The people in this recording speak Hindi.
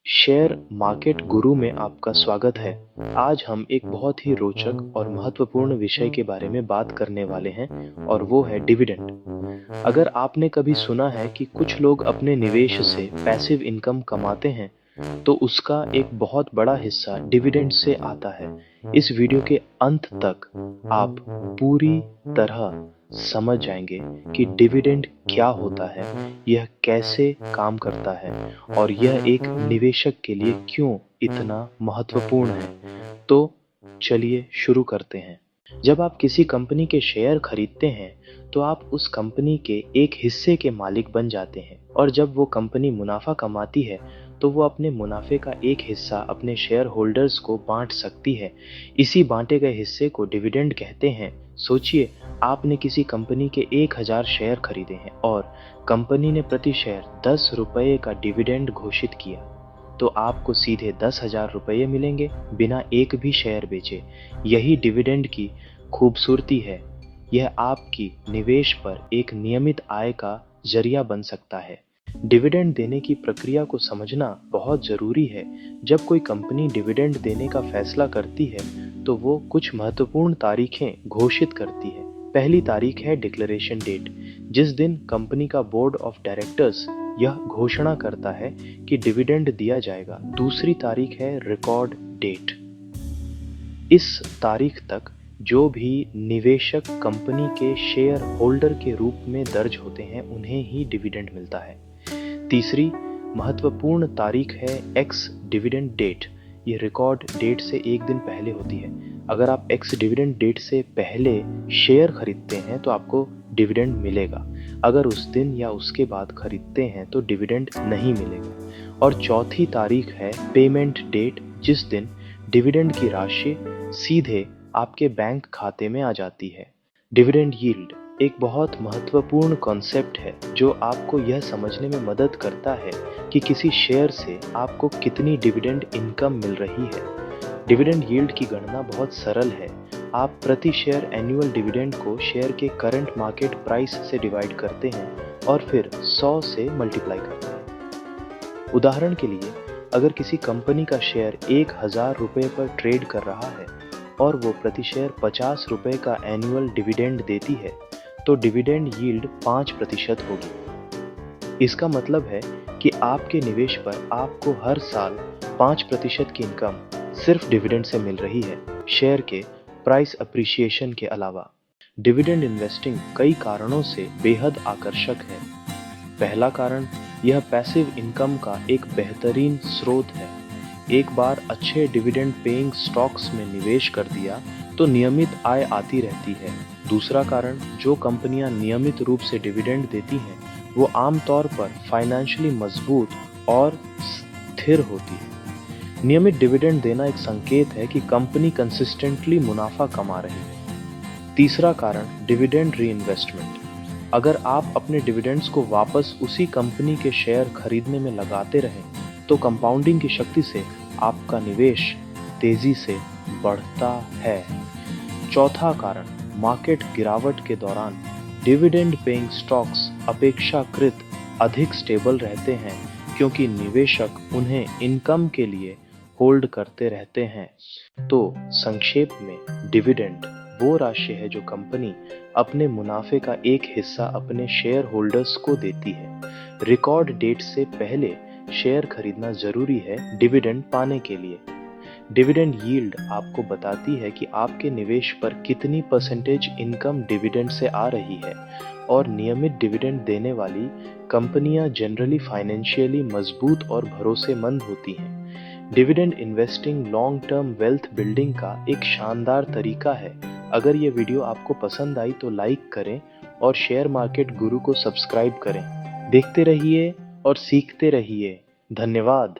शेयर मार्केट गुरु में आपका स्वागत है। आज हम एक बहुत ही रोचक और महत्वपूर्ण विषय के बारे में बात करने वाले हैं और वो है डिविडेंड। अगर आपने कभी सुना है कि कुछ लोग अपने निवेश से पैसिव इनकम कमाते हैं, तो उसका एक बहुत बड़ा हिस्सा डिविडेंड से आता है। इस वीडियो के अंत तक आप पूरी तरह समझ जाएंगे कि डिविडेंड क्या होता है, यह कैसे काम करता है और यह एक निवेशक के लिए क्यों इतना महत्वपूर्ण है। तो चलिए शुरू करते हैं। जब आप किसी कंपनी के शेयर खरीदते हैं, तो आप उस कंपनी के एक हिस्से के मालिक बन जाते हैं और जब वो कंपनी मुनाफा कमाती है, तो वो अपने मुनाफे का एक हिस्सा अपने शेयर होल्डर्स को बांट सकती है। इसी बांटे गए हिस्से को डिविडेंड कहते हैं। सोचिए, आपने किसी कंपनी के 1000 शेयर खरीदे हैं और कंपनी ने प्रति शेयर 10 रुपये का डिविडेंड घोषित किया, तो आपको सीधे 10,000 रुपये मिलेंगे बिना एक भी शेयर बेचे। यही डिविडेंड की खूबसूरती है। यह आपकी निवेश पर एक नियमित आय का जरिया बन सकता है। डिविडेंड देने की प्रक्रिया को समझना बहुत जरूरी है। जब कोई कंपनी डिविडेंड देने का फैसला करती है, तो वो कुछ महत्वपूर्ण तारीखें घोषित करती है। पहली तारीख है डिक्लेरेशन डेट, जिस दिन कंपनी का बोर्ड ऑफ डायरेक्टर्स यह घोषणा करता है कि डिविडेंड दिया जाएगा। दूसरी तारीख है रिकॉर्ड डेट। इस तारीख तक जो भी निवेशक कंपनी के शेयर होल्डर के रूप में दर्ज होते हैं, उन्हें ही डिविडेंड मिलता है। तीसरी महत्वपूर्ण तारीख है एक्स डिविडेंड डेट। ये रिकॉर्ड डेट से एक दिन पहले होती है। अगर आप एक्स डिविडेंड डेट से पहले शेयर खरीदते हैं, तो आपको डिविडेंड मिलेगा। अगर उस दिन या उसके बाद खरीदते हैं, तो डिविडेंड नहीं मिलेगा। और चौथी तारीख है पेमेंट डेट, जिस दिन डिविडेंड की राशि सीधे आपके बैंक खाते में आ जाती है। डिविडेंड यील्ड एक बहुत महत्वपूर्ण कॉन्सेप्ट है, जो आपको यह समझने में मदद करता है कि किसी शेयर से आपको कितनी डिविडेंड इनकम मिल रही है। डिविडेंड यील्ड की गणना बहुत सरल है। आप प्रति शेयर एनुअल डिविडेंड को शेयर के करंट मार्केट प्राइस से डिवाइड करते हैं और फिर 100 से मल्टीप्लाई करते हैं। उदाहरण के लिए, अगर किसी कंपनी का शेयर 1000 रुपये पर ट्रेड कर रहा है और वो प्रति शेयर 50 रुपये का एनुअल डिविडेंड देती है, तो डिविडेंड यील्ड 5% होगी। इसका मतलब है कि आपके निवेश पर आपको हर साल 5% की इनकम सिर्फ डिविडेंड से मिल रही है, शेयर के प्राइस अप्रिसिएशन के अलावा। डिविडेंड इन्वेस्टिंग कई कारणों से बेहद आकर्षक है। पहला कारण, यह पैसिव इनकम का एक बेहतरीन स्रोत है। एक बार अच्छे डिविडेंड पेइंग स्टॉक्स में निवेश कर दिया, तो नियमित आय आती रहती है। दूसरा कारण, जो कंपनियां नियमित रूप से डिविडेंड देती हैं, वो आमतौर पर फाइनेंशियली मजबूत और स्थिर होती है। नियमित डिविडेंड देना एक संकेत है कि कंपनी कंसिस्टेंटली मुनाफा कमा रही है। तीसरा कारण, डिविडेंड रीइन्वेस्टमेंट। अगर आप अपने डिविडेंड्स को वापस उसी कंपनी के शेयर खरीदने में लगाते रहें, तो कंपाउंडिंग की शक्ति से आपका निवेश तेजी से बढ़ता है। चौथा कारण, मार्केट गिरावट के दौरान डिविडेंड पेइंग स्टॉक्स अपेक्षाकृत अधिक स्टेबल रहते हैं, क्योंकि निवेशक उन्हें इनकम के लिए होल्ड करते रहते हैं। तो संक्षेप में, डिविडेंड वो राशि है जो कंपनी अपने मुनाफे का एक हिस्सा अपने शेयर होल्डर्स को देती है। रिकॉर्ड डेट से पहले शेयर खरीदना जरूरी है डिविडेंड पाने के लिए। डिविडेंड यील्ड आपको बताती है कि आपके निवेश पर कितनी परसेंटेज इनकम डिविडेंड से आ रही है, और नियमित डिविडेंड देने वाली कंपनियां जनरली फाइनेंशियली मजबूत और भरोसेमंद होती हैं। Dividend investing long term wealth building का एक शानदार तरीका है। अगर ये वीडियो आपको पसंद आई, तो लाइक करें और शेयर मार्केट गुरु को सब्सक्राइब करें। देखते रहिए और सीखते रहिए। धन्यवाद।